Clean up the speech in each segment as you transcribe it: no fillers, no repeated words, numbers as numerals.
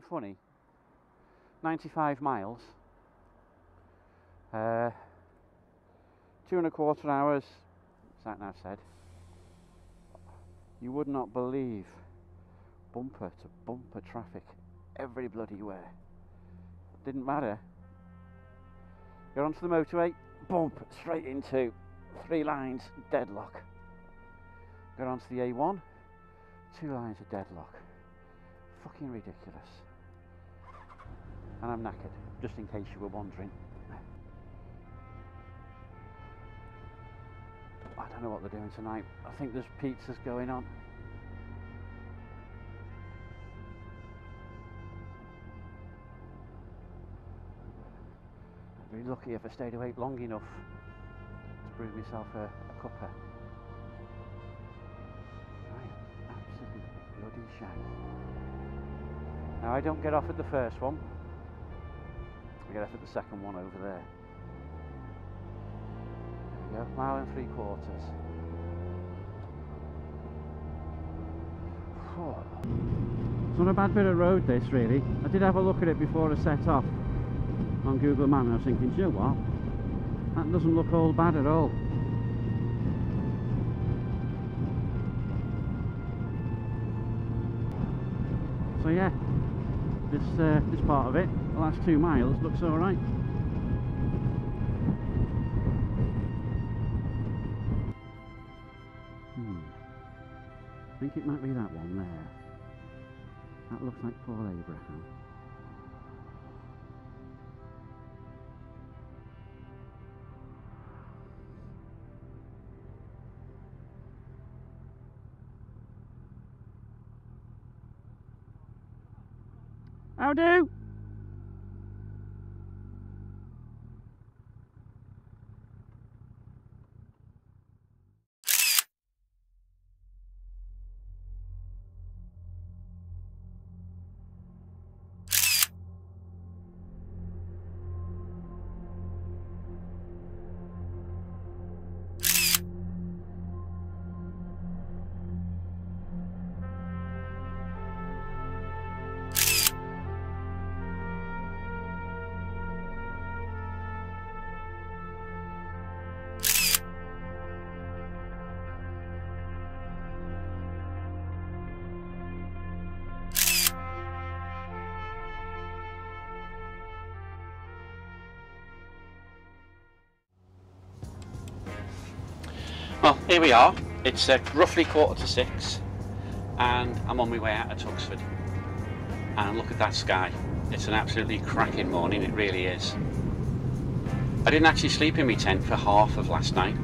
funny? 95 miles, 2.25 hours, sat nav said. You would not believe bumper to bumper traffic every bloody where. Didn't matter. Got onto the motorway, bump straight into 3 lines deadlock. Got onto the A1, 2 lines of deadlock. Fucking ridiculous. And I'm knackered, just in case you were wondering. I don't know what they're doing tonight. I think there's pizzas going on. I'd be lucky if I stayed awake long enough to brew myself a cuppa. Right, absolutely bloody shag. Now I don't get off at the first one. I get off at the second one over there. There we go, 1 3/4 miles. It's not a bad bit of road this really. I did have a look at it before I set off on Google Maps and I was thinking, do you know what? That doesn't look all bad at all. So yeah, this part of it, the last 2 miles, looks alright. I think it might be that one there. That looks like Paul Abraham. How do? Well, here we are. It's roughly 6:15 and I'm on my way out of Tuxford. And look at that sky. It's an absolutely cracking morning, it really is. I didn't actually sleep in my tent for half of last night.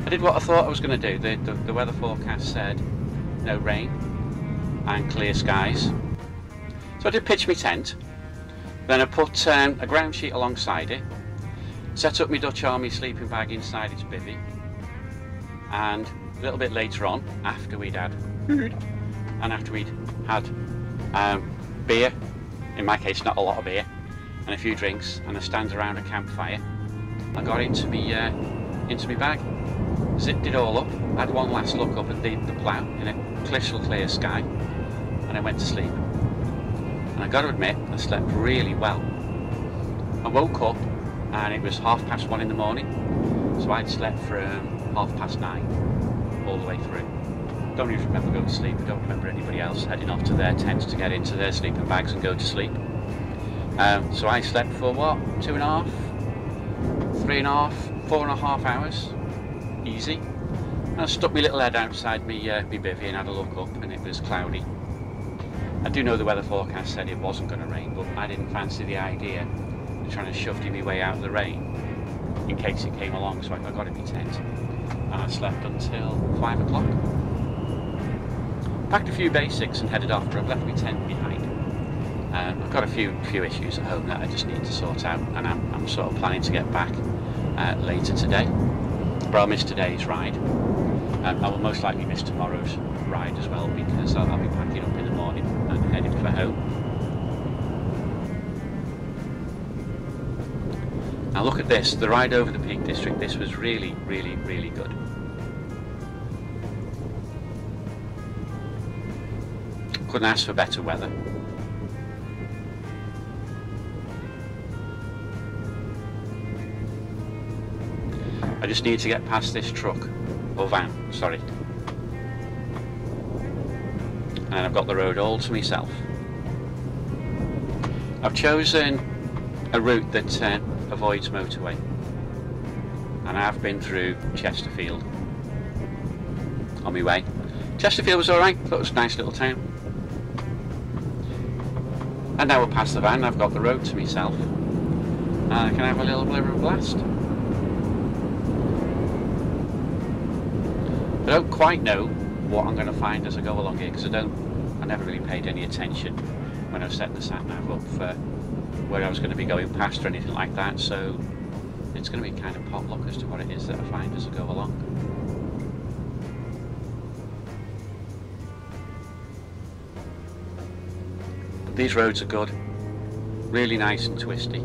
I did what I thought I was going to do. The weather forecast said no rain and clear skies. So I did pitch my tent. Then I put a ground sheet alongside it. Set up my Dutch Army sleeping bag inside its bivvy. And a little bit later on, after we'd had food and after we'd had beer, in my case not a lot of beer, and a few drinks and a stand around a campfire, I got into my bag, zipped it all up, had one last look up at the plough in a crystal clear sky, and I went to sleep. And I got to admit, I slept really well. I woke up and it was 1:30 in the morning, so I'd slept from 9:30 all the way through. Don't even remember going to sleep. I don't remember anybody else heading off to their tents to get into their sleeping bags and go to sleep. So I slept for what, 2.5, 3.5, 4.5 hours, easy. And I stuck my little head outside me bivvy and had a look up, and it was cloudy. I do know the weather forecast said it wasn't going to rain, but I didn't fancy the idea of trying to shove my way out of the rain in case it came along, so I got in my tent. And I slept until 5 o'clock. Packed a few basics and headed off, but I've left my tent behind. I've got a few issues at home that I just need to sort out, and I'm sort of planning to get back later today. But I'll miss today's ride. I will most likely miss tomorrow's ride as well, because I'll be packing up in the morning and heading for home. Now look at this, the ride over the Peak District. This was really, really, really good. Couldn't ask for better weather. I just need to get past this truck, or van, sorry. And I've got the road all to myself. I've chosen a route that avoids motorway, and I've been through Chesterfield on my way. Chesterfield was alright, thought it was a nice little town. And now we're past the van, I've got the road to myself. And I can have a little bit of a blast. I don't quite know what I'm going to find as I go along here, because I never really paid any attention when I set the sat-nav up for where I was going to be going past or anything like that, so it's going to be kind of potluck as to what it is that I find as I go along. But these roads are good, really nice and twisty,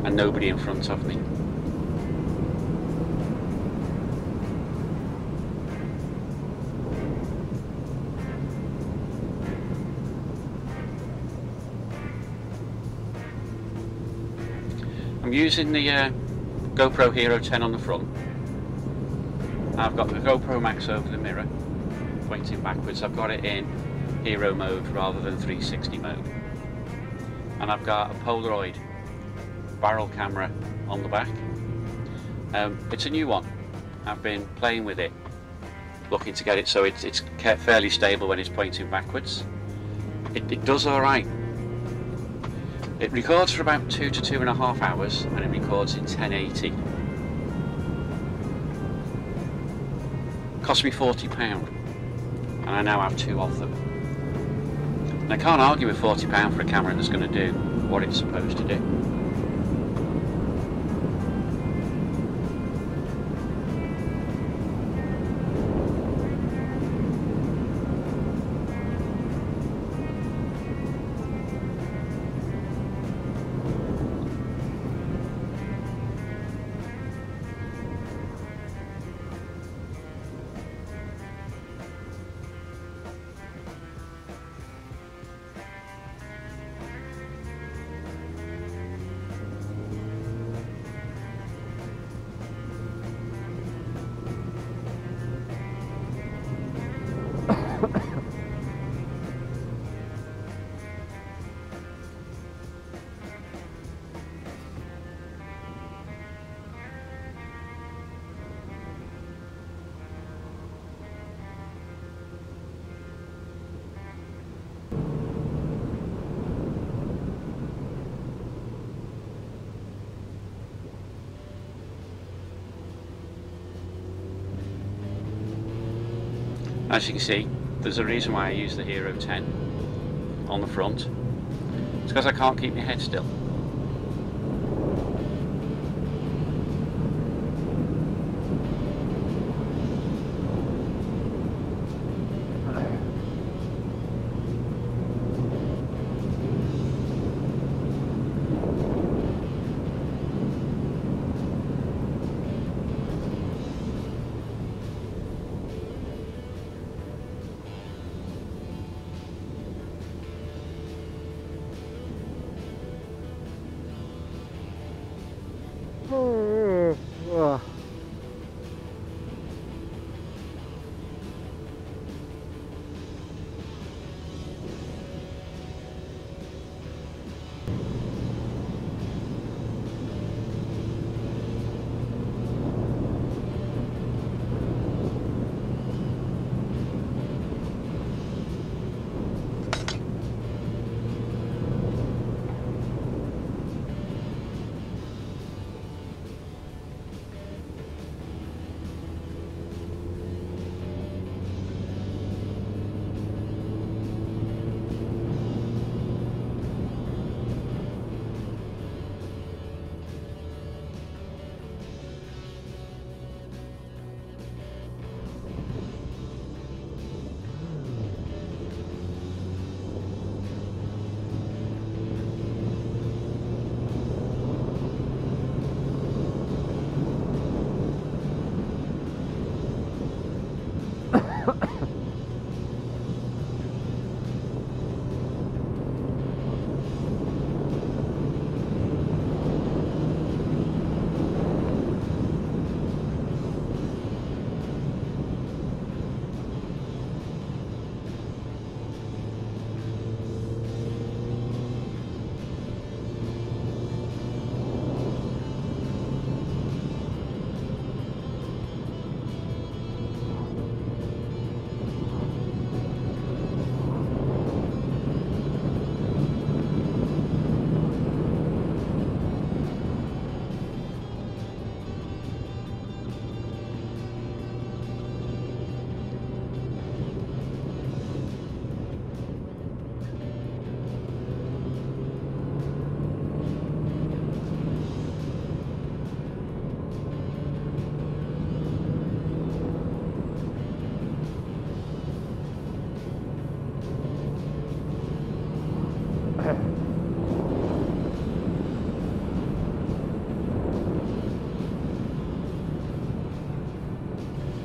and nobody in front of me. I'm using the GoPro Hero 10 on the front. I've got the GoPro Max over the mirror, pointing backwards. I've got it in Hero mode rather than 360 mode. And I've got a Polaroid barrel camera on the back. It's a new one. I've been playing with it, looking to get it so it's kept fairly stable when it's pointing backwards. It does alright. It records for about 2 to 2.5 hours, and it records in 1080. Cost me £40, and I now have 2 of them. And I can't argue with £40 for a camera that's going to do what it's supposed to do. As you can see, there's a reason why I use the Hero 10 on the front. It's because I can't keep my head still.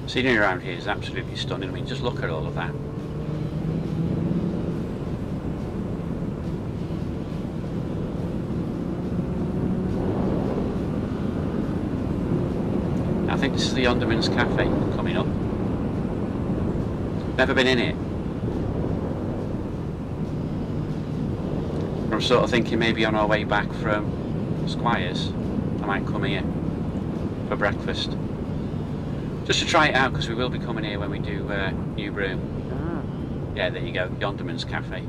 Scenery around here is absolutely stunning. I mean, just look at all of that. I think this is the Onderman's Cafe coming up. Never been in it. I'm sort of thinking maybe on our way back from Squires I might come here for breakfast. Just to try it out, because we will be coming here when we do New Broom. Yeah, there you go, Onderman's Cafe.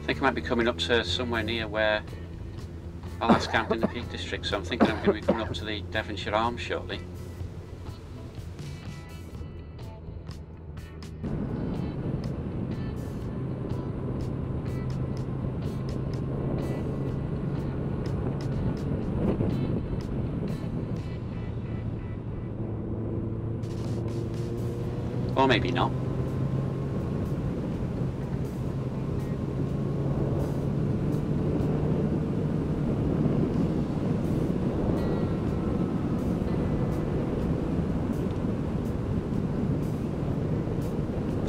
I think I might be coming up to somewhere near where our last camp in the Peak District, so I'm thinking I'm going to be coming up to the Devonshire Arms shortly. Or maybe not.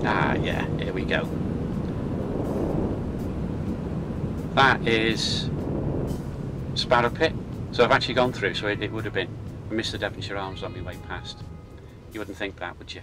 Ah, yeah, here we go. That is Sparrow Pit. So I've actually gone through, so it would have been. I missed the Devonshire Arms on my way past. You wouldn't think that, would you?